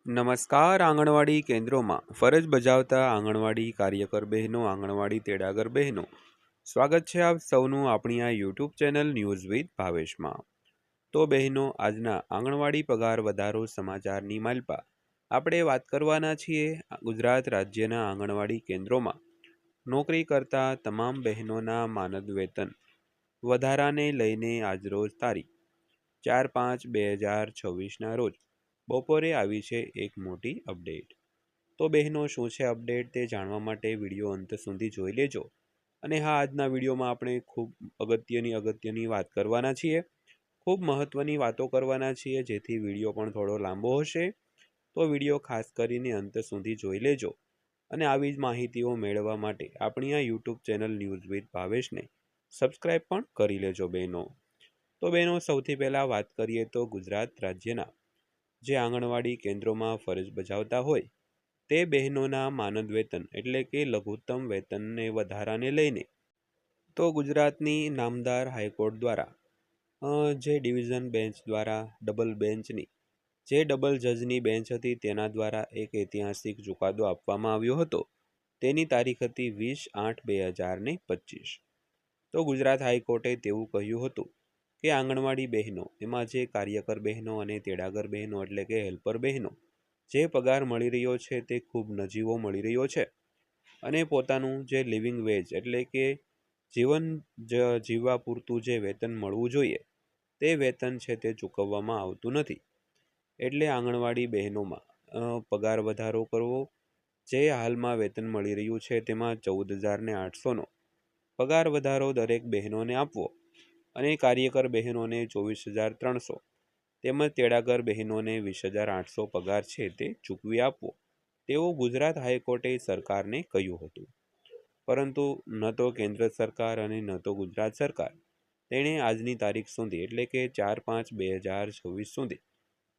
નમસ્કાર. આંગણવાડી કેન્દ્રોમાં ફરજ બજાવતા આંગણવાડી કાર્યકર બહેનો, આંગણવાડી તેડાગર બહેનો, સ્વાગત છે આપ સૌનું આપણી આ યુટ્યુબ ચેનલ ન્યૂઝ વિથ ભાવેશમાં. તો બહેનો, આજના આંગણવાડી પગાર વધારો સમાચારની માલપા આપણે વાત કરવાના છીએ ગુજરાત રાજ્યના આંગણવાડી કેન્દ્રોમાં નોકરી કરતા તમામ બહેનોના માનદ વેતન વધારાને લઈને આજરોજ તારીખ 4/5/2026ના રોજ બપોરે આવી છે એક મોટી અપડેટ. તો બહેનો, શું છે અપડેટ તે જાણવા માટે વિડીયો અંત સુધી જોઈ લેજો. અને હા, આજના વિડીયોમાં આપણે ખૂબ અગત્યની વાત કરવાના છીએ, ખૂબ મહત્ત્વની વાતો કરવાના છીએ, જેથી વિડીયો પણ થોડો લાંબો હશે. તો વિડીયો ખાસ કરીને અંત સુધી જોઈ લેજો. અને આવી જ માહિતીઓ મેળવવા માટે આપણી આ યુટ્યુબ ચેનલ ન્યૂઝ વિથ ભાવેશને સબસ્ક્રાઈબ પણ કરી લેજો બહેનો. તો બહેનો, સૌથી પહેલાં વાત કરીએ તો ગુજરાત રાજ્યના જે આંગણવાડી કેન્દ્રોમાં ફરજ બજાવતા હોય તે બહેનોના માનદ વેતન એટલે કે લઘુત્તમ વેતનને વધારાને લઈને તો ગુજરાતની નામદાર હાઈકોર્ટ દ્વારા જે ડિવિઝન બેન્ચ દ્વારા ડબલ જજની બેન્ચ હતી તેના દ્વારા એક ઐતિહાસિક ચુકાદો આપવામાં આવ્યો હતો. તેની તારીખ હતી 20/8/2025. તો ગુજરાત હાઈકોર્ટે તેવું કહ્યું હતું કે આંગણવાડી બહેનો, એમાં જે કાર્યકર બહેનો અને તેડાગર બહેનો એટલે કે હેલ્પર બહેનો જે પગાર મળી રહ્યો છે તે ખૂબ નજીવો મળી રહ્યો છે અને પોતાનું જે લિવિંગ વેજ એટલે કે જીવન જીવવા પૂરતું જે વેતન મળવું જોઈએ તે વેતન છે તે ચૂકવવામાં આવતું નથી. એટલે આંગણવાડી બહેનોમાં પગાર વધારો કરવો, જે હાલમાં વેતન મળી રહ્યું છે તેમાં 14,800નો પગાર વધારો દરેક બહેનોને આપવો અને કાર્યકર બહેનોને 24,300 તેમજ તેડાગર બહેનોને 20,800 પગાર છે તે ચૂકવી આપવો તેવું ગુજરાત હાઈકોર્ટે સરકારને કહ્યું હતું. પરંતુ ન તો કેન્દ્ર સરકાર અને ન તો ગુજરાત સરકાર તેણે આજની તારીખ સુધી એટલે કે 4/5/2026 સુધી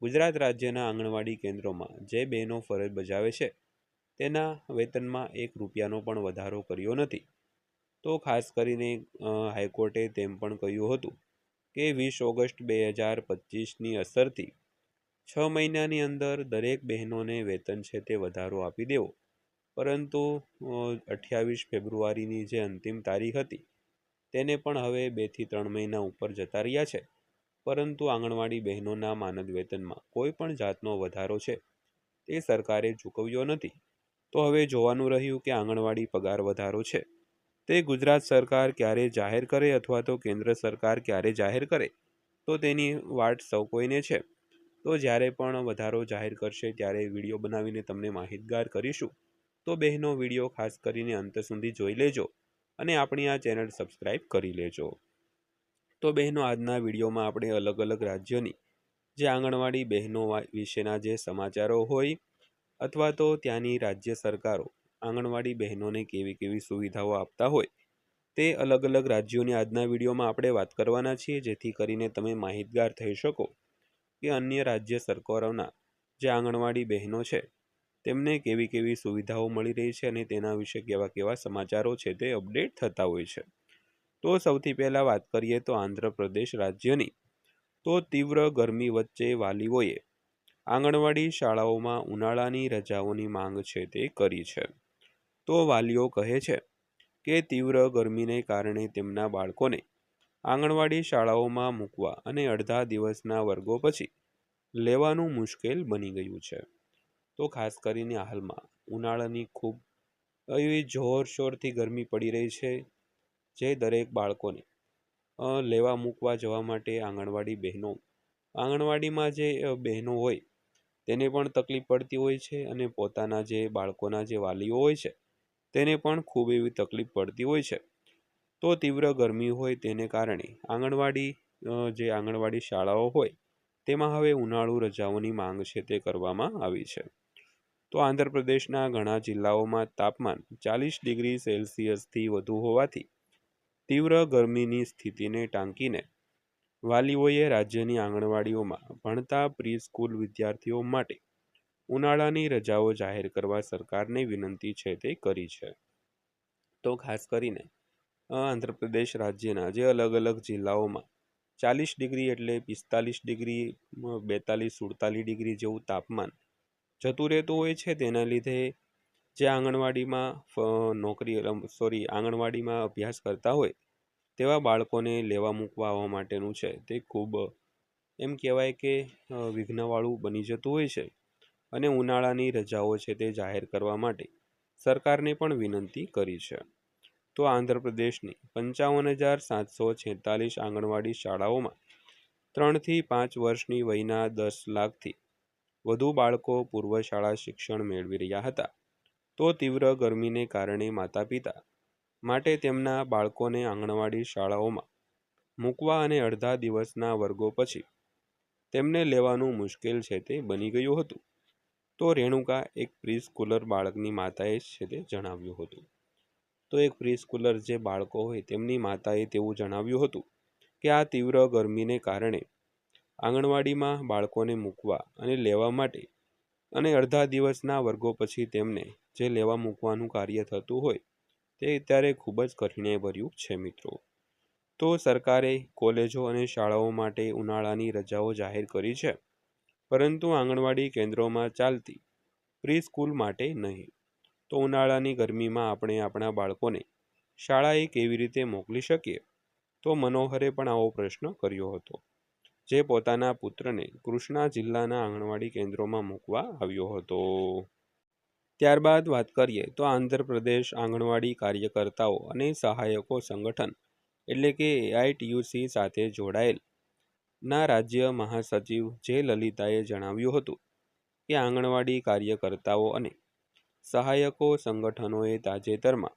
ગુજરાત રાજ્યના આંગણવાડી કેન્દ્રોમાં જે બહેનો ફરજ બજાવે છે તેના વેતનમાં 1 રૂપિયાનો પણ વધારો કર્યો નથી. તો ખાસ કરીને હાઈકોર્ટે તેમ પણ કહ્યું હતું કે 20 ઓગસ્ટ 2025ની અસરથી 6 મહિનાની અંદર દરેક બહેનોને વેતન છે તે વધારો આપી દેવો. પરંતુ 28 ફેબ્રુઆરીની જે અંતિમ તારીખ હતી તેને પણ હવે 2 થી 3 મહિના ઉપર જતા રહ્યા છે, પરંતુ આંગણવાડી બહેનોના માનદ વેતનમાં કોઈ પણ જાતનો વધારો છે તે સરકારે ચૂકવ્યો નથી. તો હવે જોવાનું રહ્યું કે આંગણવાડી પગાર વધારો છે તે ગુજરાત સરકાર ક્યારે જાહેર કરે અથવા તો કેન્દ્ર સરકાર ક્યારે જાહેર કરે, તો તેની વાટ સૌ કોઈને છે. તો જ્યારે પણ વધારો જાહેર કરશે ત્યારે વિડીયો બનાવીને તમને માહિતગાર કરીશું. તો બહેનો, વિડીયો ખાસ કરીને અંત સુધી જોઈ લેજો અને આપણી આ ચેનલ સબસ્ક્રાઈબ કરી લેજો. તો બહેનો, આજના વિડીયોમાં આપણે અલગ અલગ રાજ્યોની જે આંગણવાડી બહેનો વિશેના જે સમાચારો હોય અથવા તો ત્યાંની રાજ્ય સરકારો આંગણવાડી બહેનોને કેવી કેવી સુવિધાઓ આપતા હોય તે અલગ અલગ રાજ્યોની આજના વિડીયોમાં આપણે વાત કરવાના છીએ, જેથી કરીને તમે માહિતગાર થઈ શકો કે અન્ય રાજ્ય સરકારોના જે આંગણવાડી બહેનો છે તેમને કેવી કેવી સુવિધાઓ મળી રહી છે અને તેના વિશે કેવા કેવા સમાચારો છે તે અપડેટ થતા હોય છે. તો સૌથી પહેલાં વાત કરીએ તો આંધ્રપ્રદેશ રાજ્યની. તો તીવ્ર ગરમી વચ્ચે વાલીઓએ આંગણવાડી શાળાઓમાં ઉનાળાની રજાઓની માંગ છે તે કરી છે. તો વાલીઓ કહે છે કે તીવ્ર ગરમીને કારણે તેમના બાળકોને આંગણવાડી શાળાઓમાં મૂકવા અને અડધા દિવસના વર્ગો પછી લેવાનું મુશ્કેલ બની ગયું છે. તો ખાસ કરીને હાલમાં ઉનાળાની ખૂબ એવી જોરશોરથી ગરમી પડી રહી છે, જે દરેક બાળકોને લેવા મૂકવા જવા માટે આંગણવાડીમાં જે બહેનો હોય તેને પણ તકલીફ પડતી હોય છે અને પોતાના જે બાળકોના જે વાલીઓ હોય છે તેને પણ ખૂબ એવી તકલીફ પડતી હોય છે. તો તીવ્ર ગરમી હોય તેને કારણે આંગણવાડી શાળાઓ હોય તેમાં હવે ઉનાળુ રજાઓની માંગ છે તે કરવામાં આવી છે. તો આંધ્રપ્રદેશના ઘણા જિલ્લાઓમાં તાપમાન 40 ડિગ્રી સેલ્સિયસથી વધુ હોવાથી તીવ્ર ગરમીની સ્થિતિને ટાંકીને વાલીઓએ રાજ્યની આંગણવાડીઓમાં ભણતા પ્રી સ્કૂલ વિદ્યાર્થીઓ માટે ઉનાળાની રજાઓ જાહેર કરવા સરકારને વિનંતી છે તે કરી છે. તો ખાસ કરીને આંધ્રપ્રદેશ રાજ્યના જે અલગ અલગ જિલ્લાઓમાં 40 ડિગ્રી એટલે 45 ડિગ્રી, 42-47 ડિગ્રી જેવું તાપમાન જતું રહેતું હોય છે, તેના લીધે જે આંગણવાડીમાં આંગણવાડીમાં અભ્યાસ કરતા હોય તેવા બાળકોને લેવા મૂકવા આવવા માટેનું છે તે ખૂબ એમ કહેવાય કે વિઘ્નવાળું બની જતું હોય છે. અને ઉનાળાની રજાઓ છે તે જાહેર કરવા માટે સરકારને પણ વિનંતી કરી છે. તો આંધ્રપ્રદેશની 55,746 આંગણવાડી શાળાઓમાં 3 થી 5 વર્ષની વયના 10 લાખથી વધુ બાળકો પૂર્વ શાળા શિક્ષણ મેળવી રહ્યા હતા. તો તીવ્ર ગરમીને કારણે માતા-પિતા માટે તેમના બાળકોને આંગણવાડી શાળાઓમાં મૂકવા અને અડધા દિવસના વર્ગો પછી તેમને લેવાનું મુશ્કેલ છે તે બની ગયું હતું. તો રેણુકા એક પ્રી-સ્કૂલર બાળકની માતાએ છે તે જણાવ્યું હતું. તો એક પ્રી-સ્કૂલર જે બાળકો હોય તેમની માતાએ તેવું જણાવ્યું હતું કે આ તીવ્ર ગરમીને કારણે આંગણવાડીમાં બાળકોને મૂકવા અને લેવા માટે અને અડધા દિવસના વર્ગો પછી તેમને જે લેવા મૂકવાનું કાર્ય થતું હોય તે અત્યારે ખૂબ જ કઠિનાઈભર્યું છે મિત્રો. તો સરકારે કોલેજો અને શાળાઓ માટે ઉનાળાની રજાઓ જાહેર કરી છે, પરંતુ આંગણવાડી કેન્દ્રોમાં ચાલતી પ્રી સ્કૂલ માટે નહીં. તો ઉનાળાની ગરમીમાં આપણે આપણા બાળકોને શાળાએ કેવી રીતે મોકલી શકીએ? તો મનોહરે પણ આવો પ્રશ્ન કર્યો હતો, જે પોતાના પુત્રને કૃષ્ણા જિલ્લાના આંગણવાડી કેન્દ્રોમાં મૂકવા આવ્યો હતો. ત્યારબાદ વાત કરીએ તો આંધ્રપ્રદેશ આંગણવાડી કાર્યકર્તાઓ અને સહાયકો સંગઠન એટલે કે AITUC સાથે જોડાયેલ ના રાજ્ય મહાસચિવ જે લલિતાએ જણાવ્યું હતું કે આંગણવાડી કાર્યકર્તાઓ અને સહાયકો સંગઠનોએ તાજેતરમાં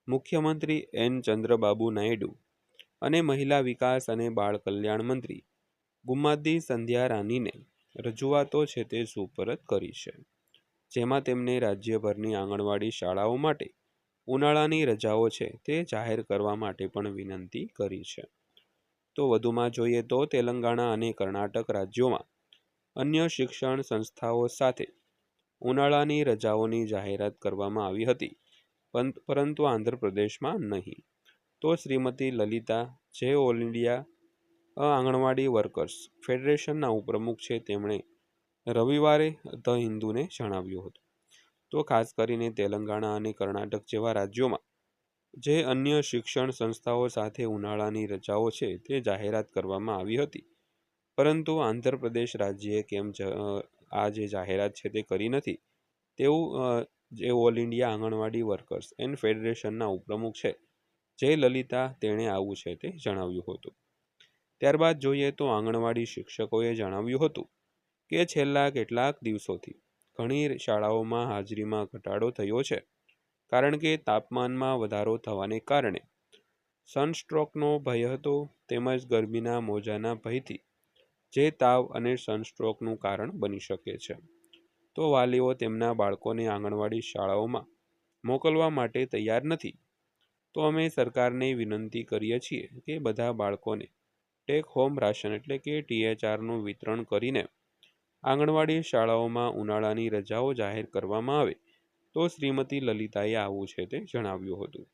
મુખ્યમંત્રી N. ચંદ્રબાબુ નાયડુ અને મહિલા વિકાસ અને બાળ કલ્યાણ મંત્રી ગુમ્માદી સંધ્યા રાનીને રજૂઆતો છે તે સુપરત કરી છે, જેમાં તેમને રાજ્યભરની આંગણવાડી શાળાઓ માટે ઉનાળાની રજાઓ છે તે જાહેર કરવા માટે પણ વિનંતી કરી છે. તો વધુમાં જોઈએ તો તેલંગાણા અને કર્ણાટક રાજ્યોમાં અન્ય શિક્ષણ સંસ્થાઓ સાથે ઉનાળાની રજાઓની જાહેરાત કરવામાં આવી હતી, પરંતુ આંધ્રપ્રદેશમાં નહીં. તો શ્રીમતી લલિતા જે ઓલ ઇન્ડિયા આંગણવાડી વર્કર્સ ફેડરેશનના ઉપપ્રમુખ છે, તેમણે રવિવારે ધ હિન્દુને જણાવ્યું હતું. તો ખાસ કરીને તેલંગાણા અને કર્ણાટક જેવા રાજ્યોમાં જે અન્ય શિક્ષણ સંસ્થાઓ સાથે ઉનાળાની રજાઓ છે તે જાહેરાત કરવામાં આવી હતી, પરંતુ આંધ્રપ્રદેશ રાજ્યએ કેમ આ જે જાહેરાત છે તે કરી નથી, તેવું જે all India anganwadi workers and ફેડરેશનના ઉપપ્રમુખ છે જે લલિતા તેણે આવું છે તે જણાવ્યું હતું. ત્યારબાદ જોઈએ તો આંગણવાડી શિક્ષકોએ જણાવ્યું હતું કે છેલ્લા કેટલાક દિવસોથી ઘણી શાળાઓમાં હાજરીમાં ઘટાડો થયો છે, કારણ કે તાપમાનમાં વધારો થવાને કારણે સનસ્ટ્રોકનો ભય હતો, તેમજ ગરમીના મોજાના ભયથી જે તાવ અને સનસ્ટ્રોકનું કારણ બની શકે છે. તો વાલીઓ તેમના બાળકોને આંગણવાડી શાળાઓમાં મોકલવા માટે તૈયાર નથી. તો અમે સરકારને વિનંતી કરીએ છીએ કે બધા બાળકોને ટેક હોમ રાશન એટલે કે THRનું વિતરણ કરીને આંગણવાડી શાળાઓમાં ઉનાળાની રજાઓ જાહેર કરવામાં આવે. તો શ્રીમતી લલિતાએ આવું છે તે જણાવ્યું હતું.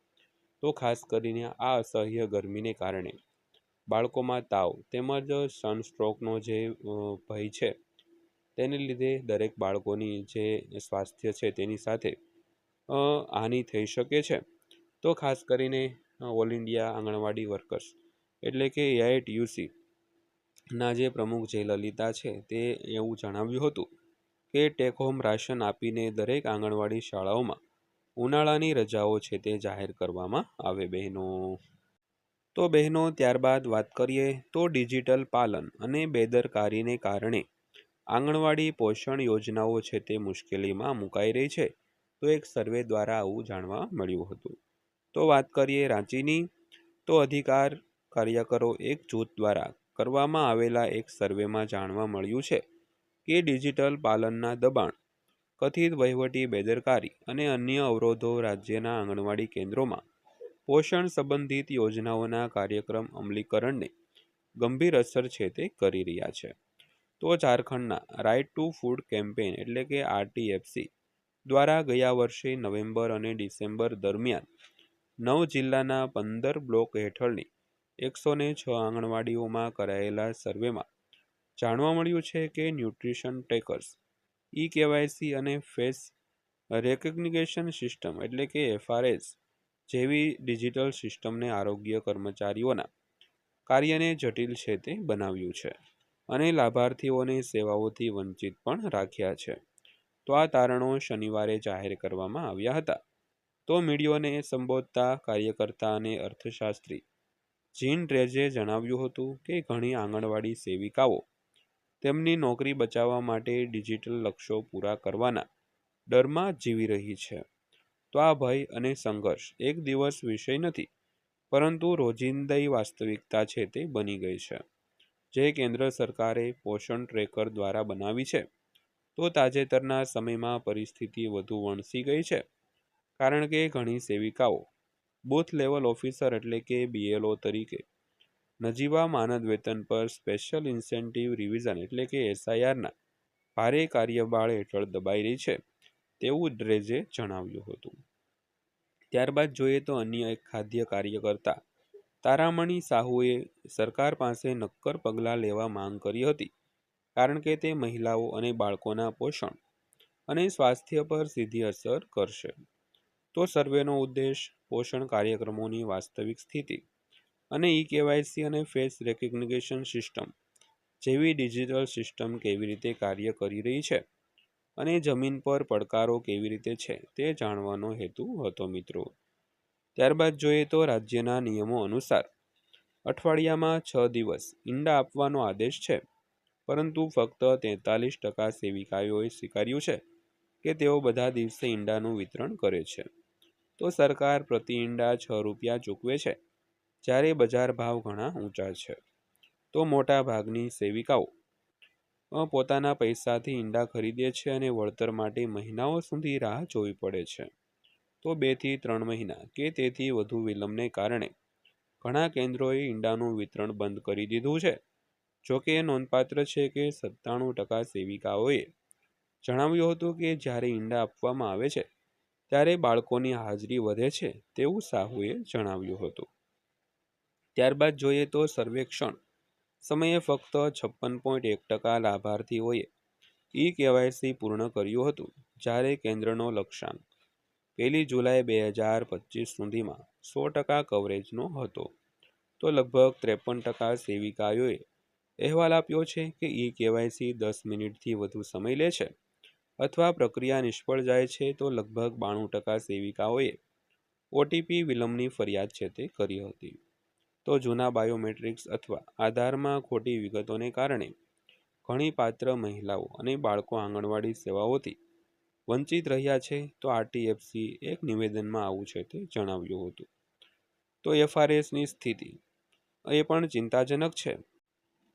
તો ખાસ કરીને આ અસહ્ય ગરમીને કારણે બાળકોમાં તાવ તેમજ સનસ્ટ્રોકનો જે ભય છે તેને લીધે દરેક બાળકોની જે સ્વાસ્થ્ય છે તેની સાથે હાનિ થઈ શકે છે. તો ખાસ કરીને ઓલ ઇન્ડિયા આંગણવાડી વર્કર્સ એટલે કે AITUC ના જે પ્રમુખ જે લલિતા છે તે એવું જણાવ્યું હતું કે ટેક હોમ રાશન આપીને દરેક આંગણવાડી શાળાઓમાં ઉનાળાની રજાઓ છે તે જાહેર કરવામાં આવે બહેનો. તો બહેનો ત્યારબાદ વાત કરીએ તો ડિજિટલ પાલન અને બેદરકારીને કારણે આંગણવાડી પોષણ યોજનાઓ છે તે મુશ્કેલીમાં મુકાઈ રહી છે. તો એક સર્વે દ્વારા આવું જાણવા મળ્યું હતું. તો વાત કરીએ રાંચીની, તો અધિકાર કાર્યકરો એક જૂથ દ્વારા કરવામાં આવેલા એક સર્વેમાં જાણવા મળ્યું છે કે ડિજિટલ પાલનના દબાણ, કથિત વહીવટી બેદરકારી અને અન્ય અવરોધો રાજ્યના આંગણવાડી કેન્દ્રોમાં પોષણ સંબંધિત યોજનાઓના કાર્યક્રમ અમલીકરણને ગંભીર અસર છે તે કરી રહ્યા છે. તો ઝારખંડના રાઇટ ટુ ફૂડ કેમ્પેઇન એટલે કે RTFC દ્વારા ગયા વર્ષે નવેમ્બર અને ડિસેમ્બર દરમિયાન 9 જિલ્લાના 15 બ્લોક હેઠળની 106 આંગણવાડીઓમાં કરાયેલા સર્વેમાં જાણવા મળ્યું છે કે ન્યુટ્રિશન ટ્રેકર્સ કેવાયસી અને ફેસ રેકગ્નિશન સિસ્ટમ એટલે કે FRS જેવી ડિજિટલ સિસ્ટમને આરોગ્ય કર્મચારીઓના કાર્યને જટિલ છે તે બનાવ્યું છે અને લાભાર્થીઓને સેવાઓથી વંચિત પણ રાખ્યા છે. તો આ તારણો શનિવારે જાહેર કરવામાં આવ્યા હતા. તો મીડિયાને સંબોધતા કાર્યકર્તા અને અર્થશાસ્ત્રી જીન ડ્રેઝે જણાવ્યું હતું કે ઘણી આંગણવાડી સેવિકાઓ તેમની નોકરી બચાવવા માટે ડિજિટલ લક્ષ્યો પૂરા કરવાના ડરમાં જીવી રહી છે. તો આ ભય અને સંઘર્ષ એક દિવસ વિષય નથી, પરંતુ રોજિંદી વાસ્તવિકતા છે તે બની ગઈ છે, જે કેન્દ્ર સરકારે પોષણ ટ્રેકર દ્વારા બનાવી છે. તો તાજેતરના સમયમાં પરિસ્થિતિ વધુ વણસી ગઈ છે, કારણ કે ઘણી સેવિકાઓ બૂથ લેવલ ઓફિસર એટલે કે BLO તરીકે નજીવા માનદ વેતન પર સ્પેશિયલ ઇન્સેન્ટિવ રિવિઝન એટલે કે SIRના ભારે કાર્યભાર હેઠળ દબાઈ રહી છે, તેવું ડ્રેઝે જણાવ્યું હતું. ત્યારબાદ જોઈએ તો અન્ય એક ખાદ્ય કાર્યકર્તા તારામણી સાહુએ સરકાર પાસે નક્કર પગલાં લેવા માંગ કરી હતી, કારણ કે તે મહિલાઓ અને બાળકોના પોષણ અને સ્વાસ્થ્ય પર સીધી અસર કરશે. તો સર્વેનો ઉદ્દેશ પોષણ કાર્યક્રમોની વાસ્તવિક સ્થિતિ અને કેવાયસી અને ફેસ રેકગ્નિશન સિસ્ટમ જેવી ડિજિટલ સિસ્ટમ કેવી રીતે કાર્ય કરી રહી છે અને જમીન પર પડકારો કેવી રીતે છે તે જાણવાનો હેતુ હતો મિત્રો. ત્યારબાદ જોઈએ તો રાજ્યના નિયમો અનુસાર અઠવાડિયામાં 6 દિવસ ઈંડા આપવાનો આદેશ છે, પરંતુ ફક્ત 43% સેવિકાઓએ સ્વીકાર્યું છે કે તેઓ બધા દિવસે ઈંડાનું વિતરણ કરે છે. તો સરકાર પ્રતિ ઈંડા 6 રૂપિયા ચૂકવે છે, જ્યારે બજાર ભાવ ઘણા ઊંચા છે. તો મોટા ભાગની સેવિકાઓ પોતાના પૈસાથી ઈંડા ખરીદે છે અને વળતર માટે મહિનાઓ સુધી રાહ જોવી પડે છે. તો 2 થી 3 મહિના કે તેથી વધુ વિલંબને કારણે ઘણા કેન્દ્રોએ ઈંડાનું વિતરણ બંધ કરી દીધું છે. જોકે એ નોંધપાત્ર છે કે 97% સેવિકાઓએ જણાવ્યું હતું કે જ્યારે ઈંડા આપવામાં આવે છે ત્યારે બાળકોની હાજરી વધે છે, તેવું સાહુએ જણાવ્યું હતું. ત્યારબાદ જોઈએ તો સર્વેક્ષણ સમયે ફક્ત 56.1% લાભાર્થીઓએ કેવાયસી પૂર્ણ કર્યું હતું, જ્યારે કેન્દ્રનો લક્ષ્યાંક 1 જુલાઈ 2025 સુધીમાં 100% કવરેજનો હતો. તો લગભગ 53% સેવિકાઓએ અહેવાલ આપ્યો છે કે કેવાયસી 10 મિનિટથી વધુ સમય લે છે અથવા પ્રક્રિયા નિષ્ફળ જાય છે. તો લગભગ 92% સેવિકાઓએ OTP વિલંબની ફરિયાદ છે તે કરી હતી. તો જૂના બાયોમેટ્રિક્સ અથવા આધારમાં ખોટી વિગતોને કારણે ઘણી પાત્ર મહિલાઓ અને બાળકો આંગણવાડી સેવાઓથી વંચિત રહ્યા છે. તો RTFC એક નિવેદનમાં આવું છે તે જણાવ્યું હતું. તો FRSની સ્થિતિ એ પણ ચિંતાજનક છે.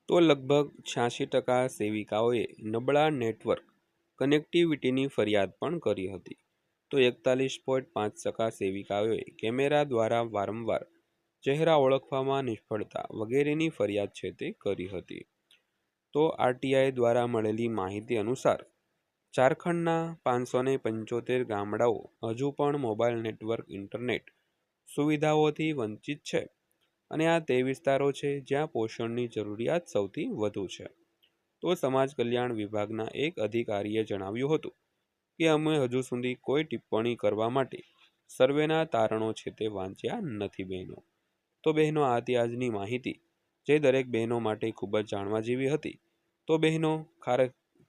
તો લગભગ 86% સેવિકાઓએ નબળા નેટવર્ક કનેક્ટિવિટીની ફરિયાદ પણ કરી હતી. તો 41.5% સેવિકાઓએ કેમેરા દ્વારા વારંવાર ચહેરા ઓળખવામાં નિષ્ફળતા વગેરેની ફરિયાદ છે તે કરી હતી. તો RTI દ્વારા મળેલી માહિતી અનુસાર ઝારખંડના 575 ગામડાઓ હજુ પણ મોબાઈલ નેટવર્ક ઇન્ટરનેટ સુવિધાઓથી વંચિત છે, અને આ તે વિસ્તારો છે જ્યાં પોષણની જરૂરિયાત સૌથી વધુ છે. તો સમાજ કલ્યાણ વિભાગના એક અધિકારીએ જણાવ્યું હતું કે અમે હજુ સુધી કોઈ ટિપ્પણી કરવા માટે સર્વેના તારણો છે તે વાંચ્યા નથી બહેનો. તો બહેનો આ હતી આજની માહિતી, જે દરેક બહેનો માટે ખૂબ જ જાણવા જેવી હતી. તો બહેનો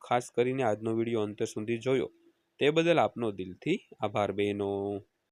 ખાસ કરીને આજનો વિડીયો અંત સુધી જોયો તે બદલ આપનો દિલથી આભાર બહેનો.